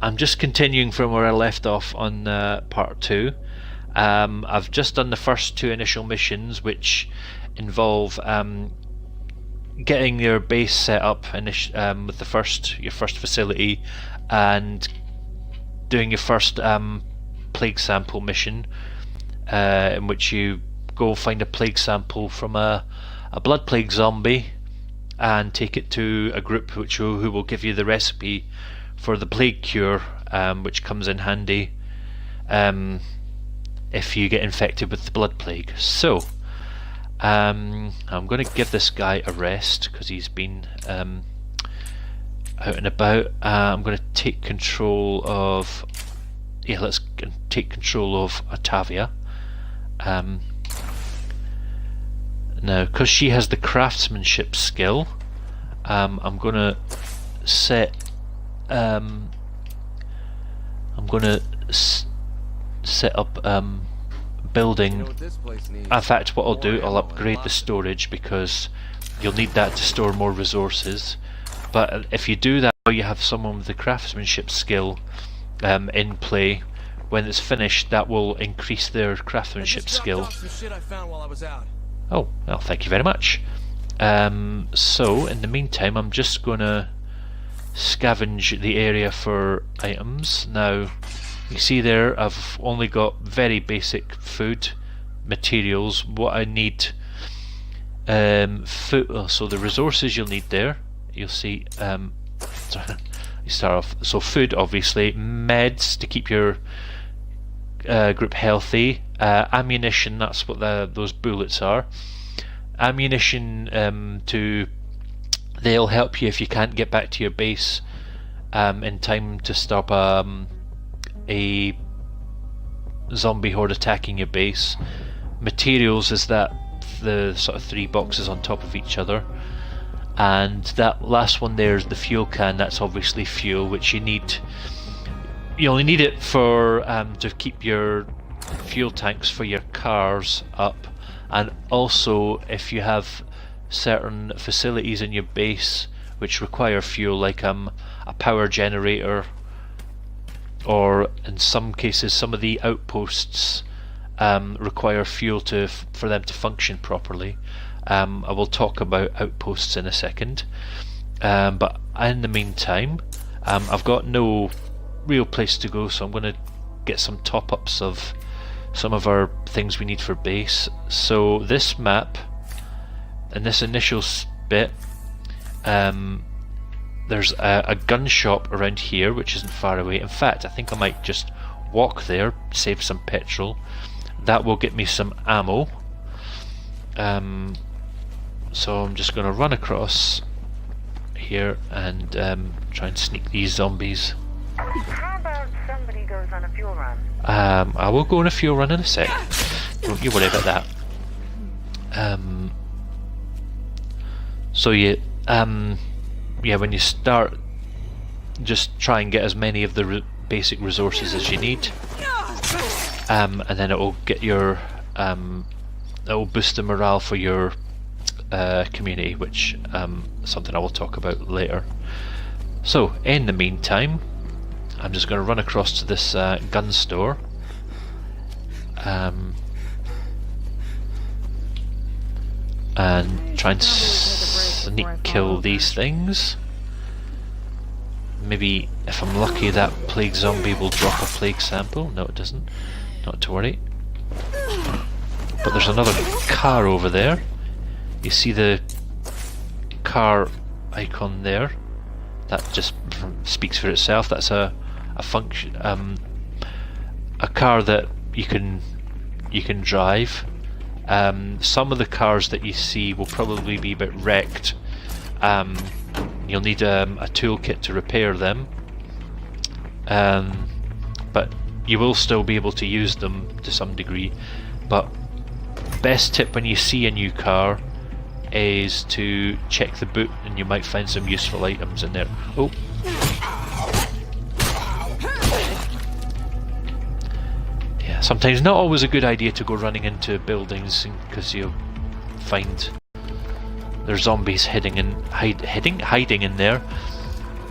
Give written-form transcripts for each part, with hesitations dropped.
I'm just continuing from where I left off on part 2. I've just done the first 2 initial missions, which involve getting your base set up with your first facility, and doing your first plague sample mission, in which you go find a plague sample from a blood plague zombie and take it to a group who will give you the recipe for the plague cure, which comes in handy if you get infected with the blood plague. So I'm going to give this guy a rest because he's been out and about. I'm going to take control of let's take control of Otavia. Now, because she has the craftsmanship skill, I'm going to set set up building. In fact, what I'll do, I'll upgrade the storage because you'll need that to store more resources. But if you do that, you have someone with the craftsmanship skill in play. When it's finished, that will increase their craftsmanship skill. Oh, well, thank you very much. So, in the meantime, I'm just going to scavenge the area for items. Now, you see there, I've only got very basic food materials. What I need, food. So the resources you'll need there, you'll see. You start off. So food, obviously, meds to keep your group healthy. Ammunition, that's what those bullets are. Ammunition they'll help you if you can't get back to your base in time to stop a zombie horde attacking your base. Materials is that the sort of 3 boxes on top of each other, and that last one there is the fuel can. That's obviously fuel, which you need. You only need it for to keep your fuel tanks for your cars up, and also if you have certain facilities in your base which require fuel, like a power generator, or in some cases some of the outposts require fuel for them to function properly. I will talk about outposts in a second, but in the meantime, I've got no real place to go, so I'm going to get some top-ups of some of our things we need for base. So this map, in this initial bit, there's a gun shop around here which isn't far away. In fact, I think I might just walk there, save some petrol. That will get me some ammo. So I'm just going to run across here and try and sneak these zombies. How about somebody goes on a fuel run? I will go on a fuel run in a sec. Don't you worry about that. So yeah, when you start, just try and get as many of the basic resources as you need, and then it will get your, it will boost the morale for your community, which something I will talk about later. So in the meantime, I'm just going to run across to this gun store. And try and sneak kill these things. Maybe if I'm lucky, that plague zombie will drop a plague sample. No, it doesn't. Not to worry. But there's another car over there. You see the car icon there? That just speaks for itself. That's a function, a car that you can drive. Some of the cars that you see will probably be a bit wrecked. You'll need a toolkit to repair them, but you will still be able to use them to some degree. But best tip when you see a new car is to check the boot, and you might find some useful items in there. Oh. Yeah, sometimes not always a good idea to go running into buildings because you'll find there's zombies hiding in there.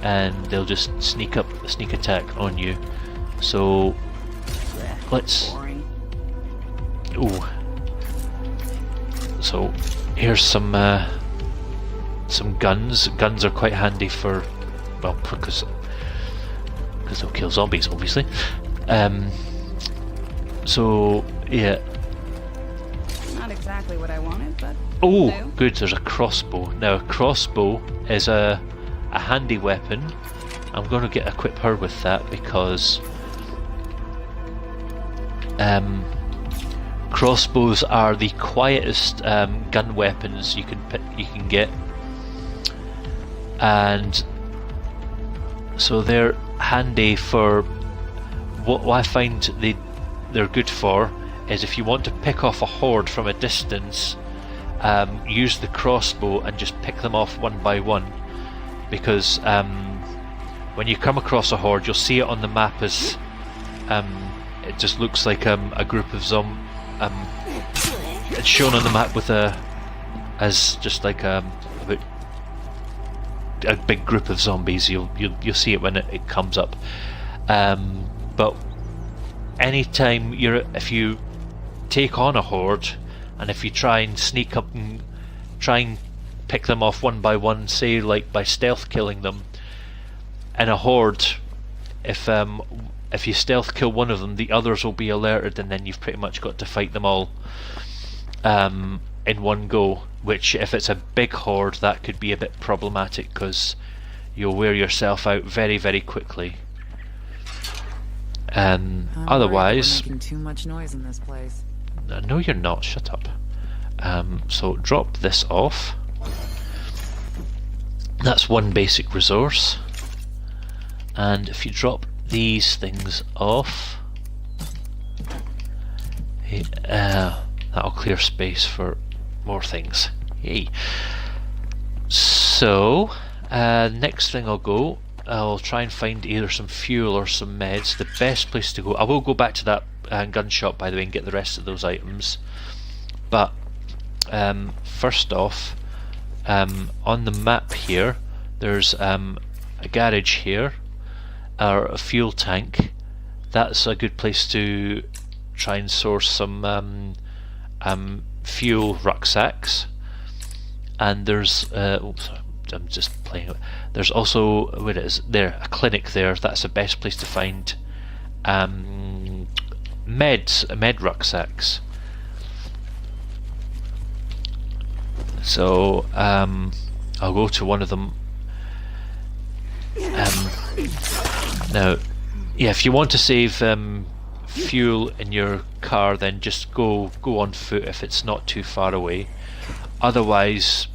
and they'll just sneak attack on you. So let's. Ooh. So here's some guns. Guns are quite handy for, well, because they'll kill zombies, obviously. So yeah. Not exactly what I wanted, but. Oh, no. good. There's a crossbow. Now a crossbow is a handy weapon. I'm going to equip her with that because crossbows are the quietest gun weapons you can get, and so they're handy for what I find they're good for is if you want to pick off a horde from a distance, use the crossbow and just pick them off one by one, because when you come across a horde you'll see it on the map as it just looks like a group of it's shown on the map with as just like about a big group of zombies. You'll see it when it comes up. But anytime if you take on a horde, and if you try and sneak up and try and pick them off one by one, say like by stealth killing them, in a horde, if you stealth kill one of them, the others will be alerted, and then you've pretty much got to fight them all in one go, which if it's a big horde that could be a bit problematic because you'll wear yourself out very, very quickly. Otherwise, we're making too much noise in this place. No you're not, shut up. So drop this off. That's one basic resource, and if you drop these things off, that'll clear space for more things. Yay. So next thing I'll try and find either some fuel or some meds. The best place to go, I will go back to that gun shop by the way and get the rest of those items, but first off, on the map here there's a garage here, or a fuel tank. That's a good place to try and source some fuel rucksacks. And there's oops, I'm just playing it. There's also, where it is there, a clinic there. That's the best place to find med rucksacks. So I'll go to one of them. Now, yeah, if you want to save fuel in your car, then just go on foot if it's not too far away. Otherwise,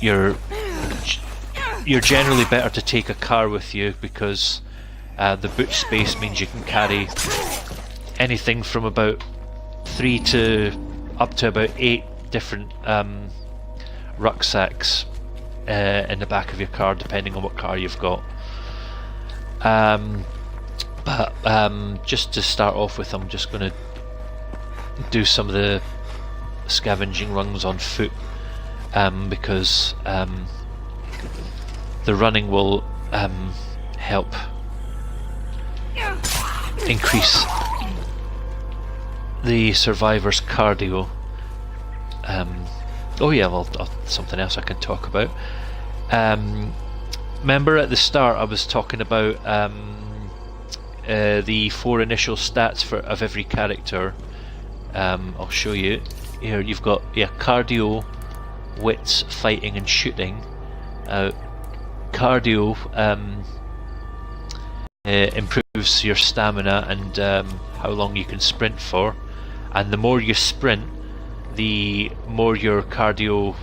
you're generally better to take a car with you, because the boot space means you can carry anything from about 3 to up to about 8 different rucksacks in the back of your car, depending on what car you've got. But just to start off with, I'm just going to do some of the scavenging runs on foot, because the running will help increase the survivor's cardio. Oh yeah, well, something else I can talk about. Remember at the start I was talking about the 4 initial stats of every character. I'll show you. Here you've got cardio, wits, fighting and shooting. Cardio improves your stamina and how long you can sprint for, and the more you sprint, the more your cardio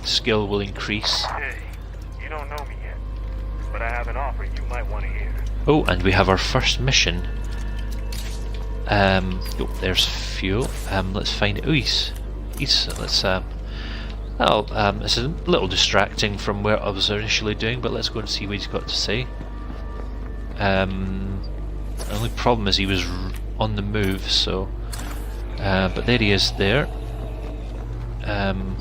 skill will increase. Hey, you don't know me yet, but I have an offer you might want to hear. Oh, and we have our first mission. Oh, there's fuel. Let's find it. Oh, let's it's a little distracting from where I was initially doing, but let's go and see what he's got to say. The only problem is he was on the move, so but there he is there. And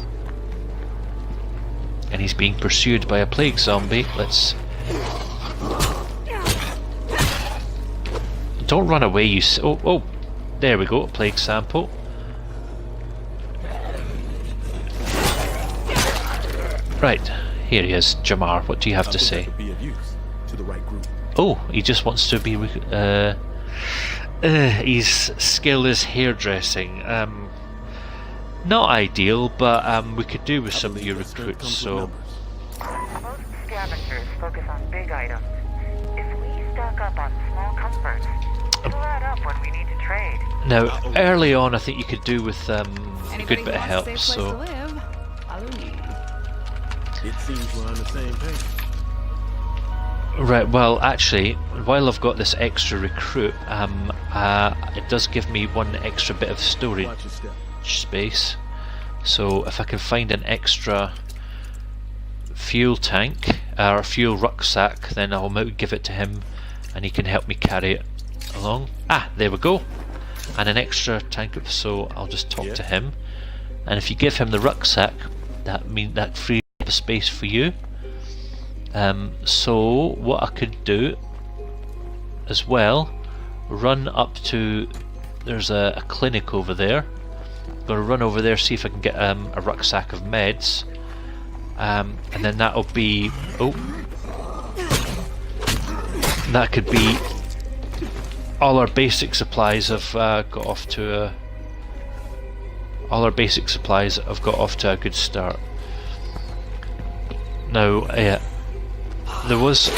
and he's being pursued by a plague zombie. Let's... Don't run away, you... Oh, there we go, a plague sample. Right, here he is, Jamar. What do you have to say? Oh, he just wants to be... his skill is hairdressing. Not ideal, but we could do with some of your recruits, so... Most scavengers focus on big items. If we stock up on small comforts, it'll add up when we need to trade. Now, early on I think you could do with a Anybody good bit of who help, wants a safe place so... to live, follow me. It seems we're on the same page. Right, well, actually, while I've got this extra recruit, it does give me one extra bit of storage Watch your step. space. So if I can find an extra fuel tank, or fuel rucksack, then I'll maybe give it to him and he can help me carry it along. Ah, there we go. And an extra tank, so I'll just talk to him. And if you give him the rucksack, that frees up a space for you. So what I could do as well, run up to, there's a clinic over there. Gonna run over there, see if I can get a rucksack of meds, and then that'll be, that could be all our basic supplies. Have got off to a, all our basic supplies have got off to a good start. Now, there was.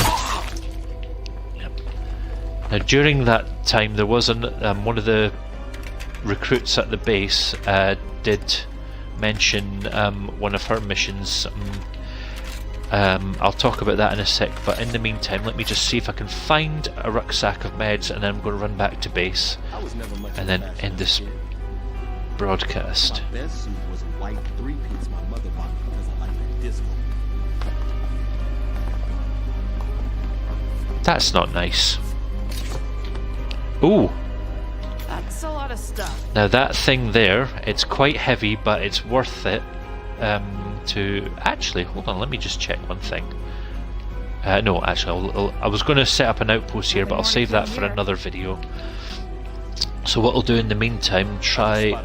Now, during that time, there was one of the recruits at the base did mention one of her missions. I'll talk about that in a sec, but in the meantime, let me just see if I can find a rucksack of meds, and then I'm going to run back to base and then end this broadcast. My best suit was a white three-piece my mother bought me because I like that disco. That's not nice. Ooh. That's a lot of stuff. Now that thing there, it's quite heavy, but it's worth it to... Actually, hold on, let me just check one thing. No, actually, I was going to set up an outpost here, but I'll save that for another video. So what I'll do in the meantime, try...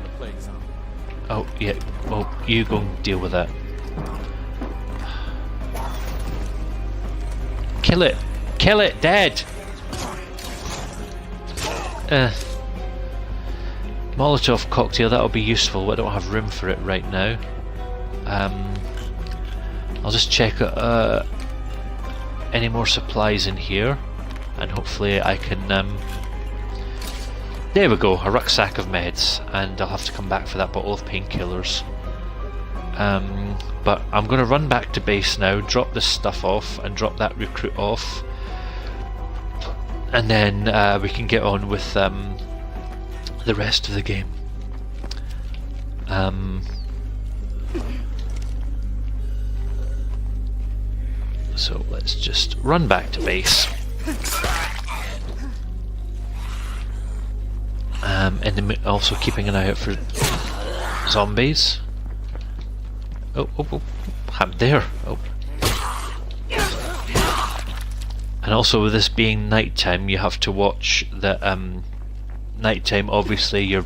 Oh, yeah, well, you go and deal with that. Kill it! Kill it! Dead! Molotov cocktail, that'll be useful. I don't have room for it right now. I'll just check any more supplies in here, and hopefully I can... There we go, a rucksack of meds, and I'll have to come back for that bottle of painkillers. But I'm going to run back to base now, drop this stuff off, and drop that recruit off. And then we can get on with the rest of the game. So let's just run back to base. And also keeping an eye out for zombies. Oh, there. Oh. And also with this being nighttime, you have to watch that nighttime, obviously your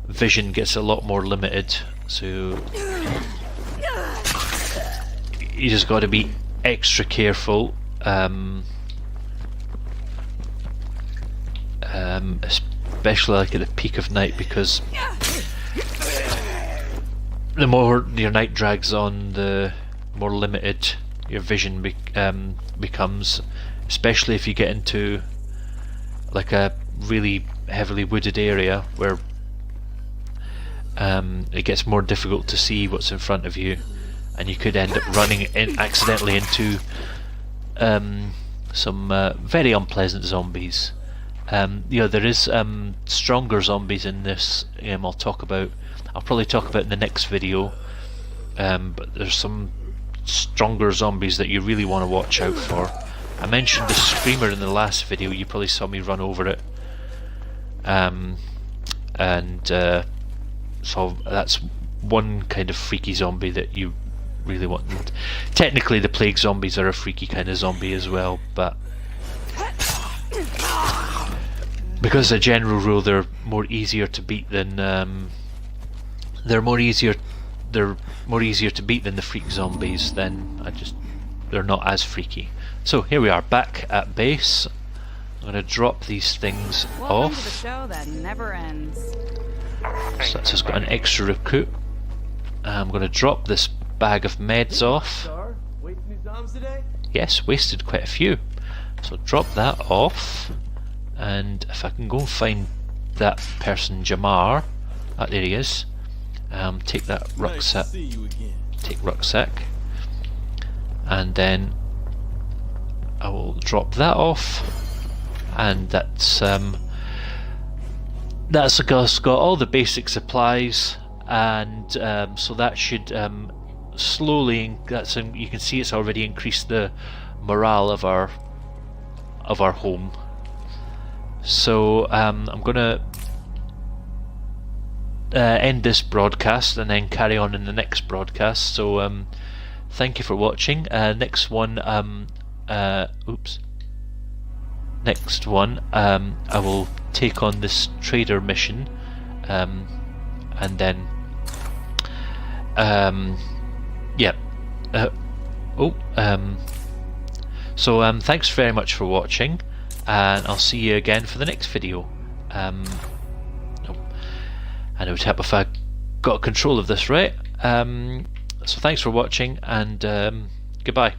vision gets a lot more limited, so you just got to be extra careful, especially like at the peak of night, because the more your night drags on, the more limited your vision becomes, especially if you get into like a really heavily wooded area where it gets more difficult to see what's in front of you, and you could end up running accidentally into some very unpleasant zombies. There is stronger zombies in this game. I'll probably talk about in the next video, but there's some stronger zombies that you really want to watch out for. I mentioned the screamer in the last video. You probably saw me run over it, so that's one kind of freaky zombie that you really want. Technically, the plague zombies are a freaky kind of zombie as well, but because as a general rule, they're more easier to beat than they're more easier to beat than the freak zombies. Then they're not as freaky. So here we are back at base. I'm going to drop these things Welcome to the off. show that never ends. So that's just got an extra recruit. I'm going to drop this bag of meds off. Star, waiting these bombs today? Yes, wasted quite a few. So drop that off. And if I can go and find that person, Jamar. There he is. Take that rucksack. Nice to see you again. Take rucksack. And then I will drop that off. And that's got all the basic supplies, and so that should slowly. You can see it's already increased the morale of our home. So I'm gonna end this broadcast and then carry on in the next broadcast. So thank you for watching. Next one. Next one, I will take on this trader mission, and then, yeah. So thanks very much for watching, and I'll see you again for the next video. And it would help if I got control of this, right? So thanks for watching, and goodbye.